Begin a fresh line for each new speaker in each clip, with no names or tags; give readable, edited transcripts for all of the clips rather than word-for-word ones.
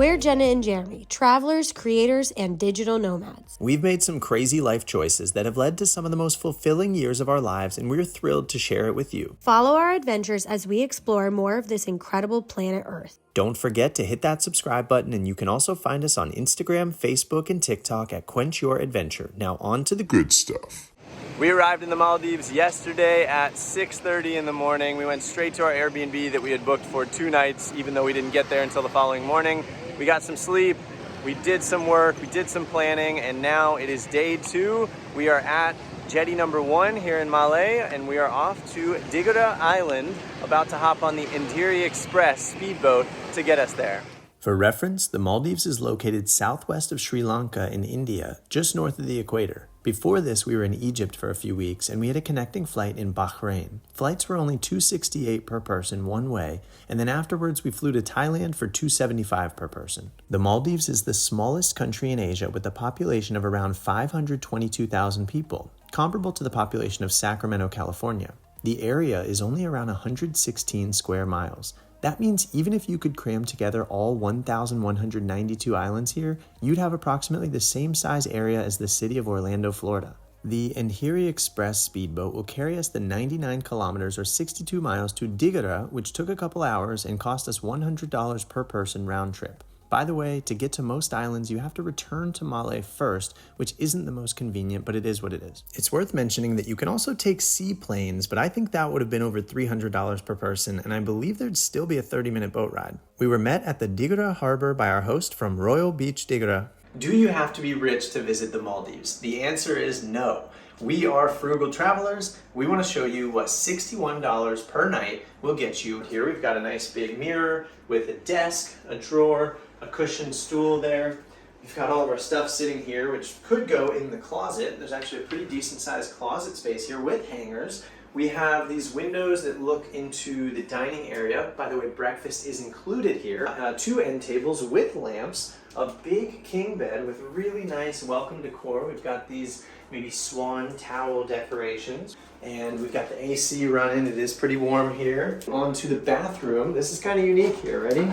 We're Jenna and Jeremy, travelers, creators, and digital nomads.
We've made some crazy life choices that have led to some of the most fulfilling years of our lives, and we're thrilled to share it with you.
Follow our adventures as we explore more of this incredible planet Earth.
Don't forget to hit that subscribe button, and you can also find us on Instagram, Facebook, and TikTok at Quench Your Adventure. Now on to the good stuff.
We arrived in the Maldives yesterday at 6:30 in the morning. We went straight to our Airbnb that we had booked for 2 nights, even though we didn't get there until the following morning. We got some sleep, we did some work, we did some planning, and now it is day 2. We are at jetty number 1 here in Malé, and we are off to Dhigurah Island, about to hop on the Dhigurah Express speedboat to get us there.
For reference, the Maldives is located southwest of Sri Lanka in India, just north of the equator. Before this, we were in Egypt for a few weeks, and we had a connecting flight in Bahrain. Flights were only $268 per person one way, and then afterwards we flew to Thailand for $275 per person. The Maldives is the smallest country in Asia with a population of around 522,000 people, comparable to the population of Sacramento, California. The area is only around 116 square miles. That means even if you could cram together all 1,192 islands here, you'd have approximately the same size area as the city of Orlando, Florida. The Dhigurah Express speedboat will carry us the 99 kilometers or 62 miles to Dhigurah, which took a couple hours and cost us $100 per person round trip. By the way, to get to most islands, you have to return to Malé first, which isn't the most convenient, but it is what it is. It's worth mentioning that you can also take seaplanes, but I think that would have been over $300 per person, and I believe there'd still be a 30-minute boat ride. We were met at the Dhigurah harbor by our host from Royal Beach Dhigurah. Do you have to be rich to visit the Maldives? The answer is no. We are frugal travelers. We want to show you what $61 per night will get you. Here we've got a nice big mirror with a desk, a drawer, a cushioned stool there. We've got all of our stuff sitting here, which could go in the closet. There's actually a pretty decent sized closet space here with hangers. We have these windows that look into the dining area. By the way, breakfast is included here. 2 end tables with lamps, a big king bed with really nice welcome decor. We've got these maybe swan towel decorations, and we've got the AC running. It is pretty warm here. On to the bathroom. This is kind of unique here. Ready?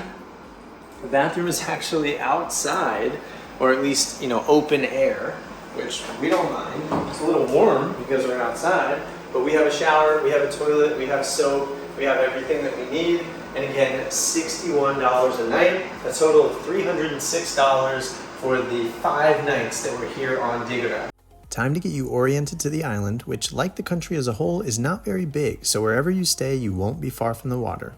The bathroom is actually outside, or at least, open air, which we don't mind. It's a little warm because we're outside, but we have a shower, we have a toilet, we have soap, we have everything that we need. And again, $61 a night, a total of $306 for the 5 nights that we're here on Dhigurah. Time to get you oriented to the island, which, like the country as a whole, is not very big, so wherever you stay, you won't be far from the water.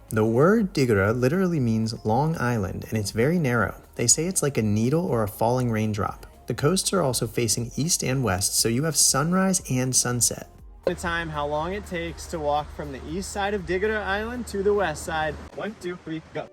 The word Dhigurah literally means long island, and it's very narrow. They say it's like a needle or a falling raindrop. The coasts are also facing east and west, so you have sunrise and sunset.
The time, how long it takes to walk from the east side of Dhigurah Island to the west side. 1, 2, 3, go.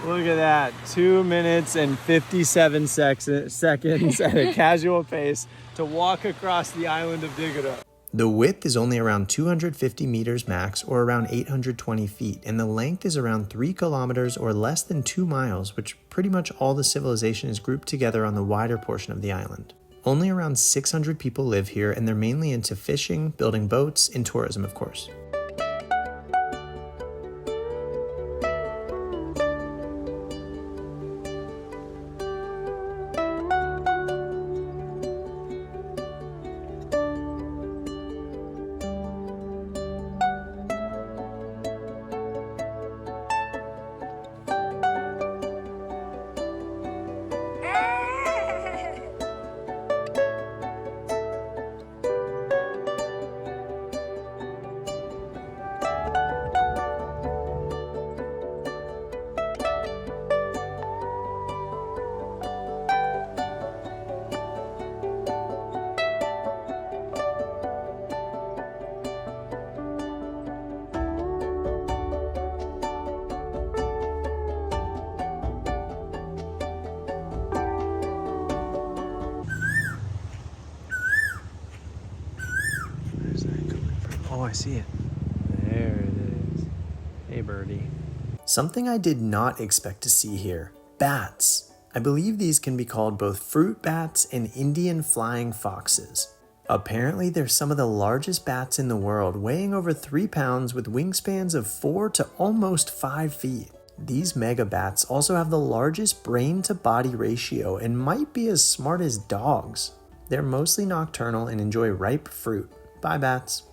Look at that, 2 minutes and 57 seconds at a casual pace to walk across the island of Dhigurah.
The width is only around 250 meters max, or around 820 feet, and the length is around 3 kilometers or less than 2 miles, which pretty much all the civilization is grouped together on the wider portion of the island. Only around 600 people live here, and they're mainly into fishing, building boats, and tourism, of course.
Oh, I see it. There it is. Hey, birdie.
Something I did not expect to see here. Bats. I believe these can be called both fruit bats and Indian flying foxes. Apparently, they're some of the largest bats in the world, weighing over 3 pounds with wingspans of 4 to almost 5 feet. These mega bats also have the largest brain-to-body ratio and might be as smart as dogs. They're mostly nocturnal and enjoy ripe fruit. Bye, bats.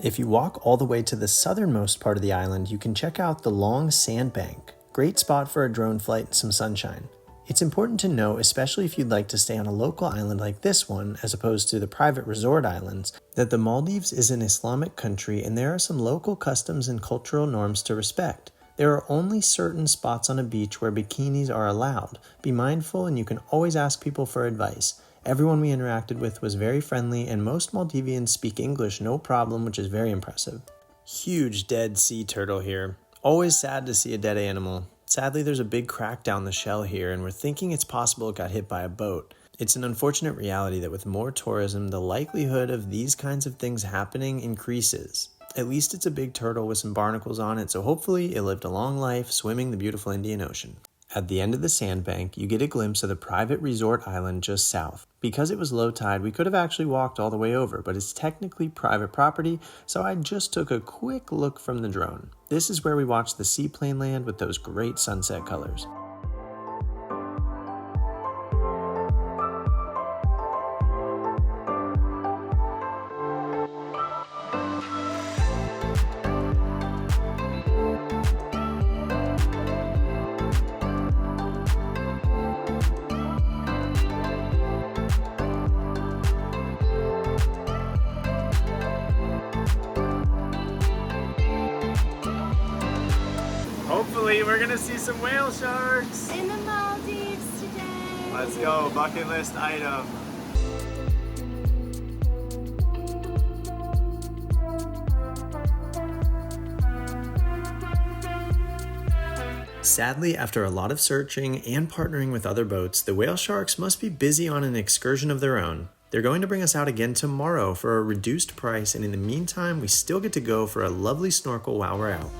If you walk all the way to the southernmost part of the island, you can check out the long Sandbank. Great spot for a drone flight and some sunshine. It's important to know, especially if you'd like to stay on a local island like this one, as opposed to the private resort islands, that the Maldives is an Islamic country and there are some local customs and cultural norms to respect. There are only certain spots on a beach where bikinis are allowed. Be mindful and you can always ask people for advice. Everyone we interacted with was very friendly and most Maldivians speak English no problem, which is very impressive. Huge dead sea turtle here. Always sad to see a dead animal. Sadly, there's a big crack down the shell here, and we're thinking it's possible it got hit by a boat. It's an unfortunate reality that with more tourism, the likelihood of these kinds of things happening increases. At least it's a big turtle with some barnacles on it, so hopefully it lived a long life swimming the beautiful Indian Ocean. At the end of the Sandbank, you get a glimpse of the private resort island just south. Because it was low tide, we could have actually walked all the way over, but it's technically private property, so I just took a quick look from the drone. This is where we watched the seaplane land with those great sunset colors. Hopefully we're gonna see some whale sharks.
In the Maldives today.
Let's go, bucket list item.
Sadly, after a lot of searching and partnering with other boats, the whale sharks must be busy on an excursion of their own. They're going to bring us out again tomorrow for a reduced price, and in the meantime, we still get to go for a lovely snorkel while we're out.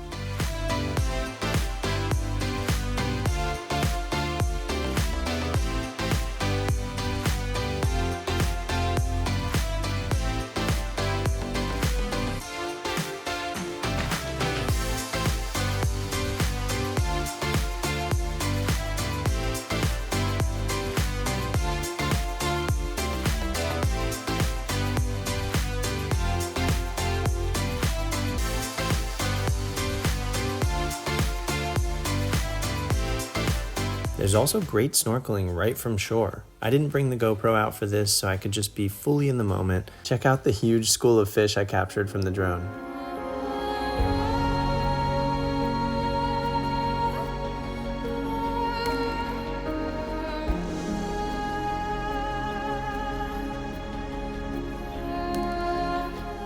There's also great snorkeling right from shore. I didn't bring the GoPro out for this, so I could just be fully in the moment. Check out the huge school of fish I captured from the drone.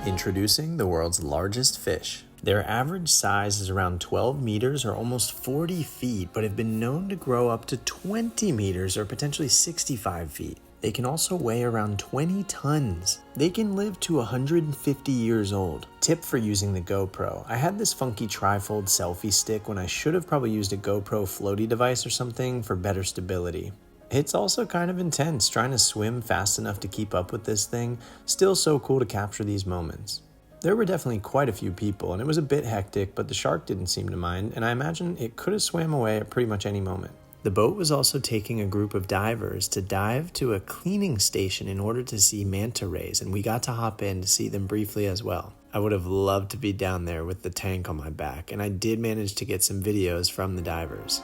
Introducing the world's largest fish. Their average size is around 12 meters or almost 40 feet, but have been known to grow up to 20 meters or potentially 65 feet. They can also weigh around 20 tons. They can live to 150 years old. Tip for using the GoPro. I had this funky trifold selfie stick when I should have probably used a GoPro floaty device or something for better stability. It's also kind of intense trying to swim fast enough to keep up with this thing. Still so cool to capture these moments. There were definitely quite a few people and it was a bit hectic, but the shark didn't seem to mind, and I imagine it could have swam away at pretty much any moment. The boat was also taking a group of divers to dive to a cleaning station in order to see manta rays, and we got to hop in to see them briefly as well. I would have loved to be down there with the tank on my back, and I did manage to get some videos from the divers.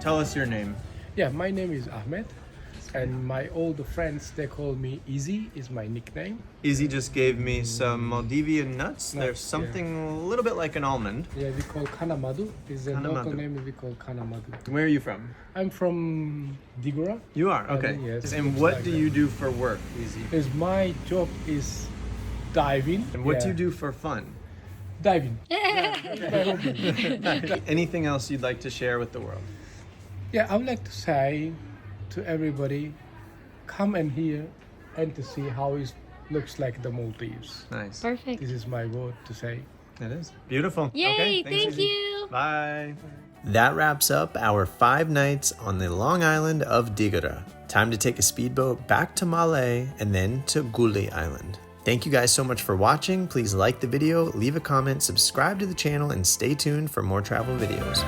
Tell us your name.
Yeah, my name is Ahmed. And my old friends, they call me Easy, is my nickname.
Izzy just gave me some Maldivian nuts. There's
Nuts,
something a little bit like an almond.
Yeah, we call Kanamadu. Is a
Kanamadu.
local name we call Kanamadu.
Where are you from?
I'm from Dhigurah.
You are? Okay.
Yes,
And
looks
what
like
do
that.
you do for work, Izzy?
Is my job is diving.
And what do
Yeah.
you do for fun?
Diving.
Anything else you'd like to share with the world?
Yeah, I would like to say to everybody, come and hear and to see how it looks like the Maldives.
Nice.
Perfect.
This is my word to say.
It is. Beautiful.
Yay,
Okay, thanks,
thank
Izzy.
you.
Bye. That wraps up our 5 nights on the Long Island of Dhigurah. Time to take a speedboat back to Malé and then to Guli Island. Thank you guys so much for watching. Please like the video, leave a comment, subscribe to the channel, and stay tuned for more travel videos.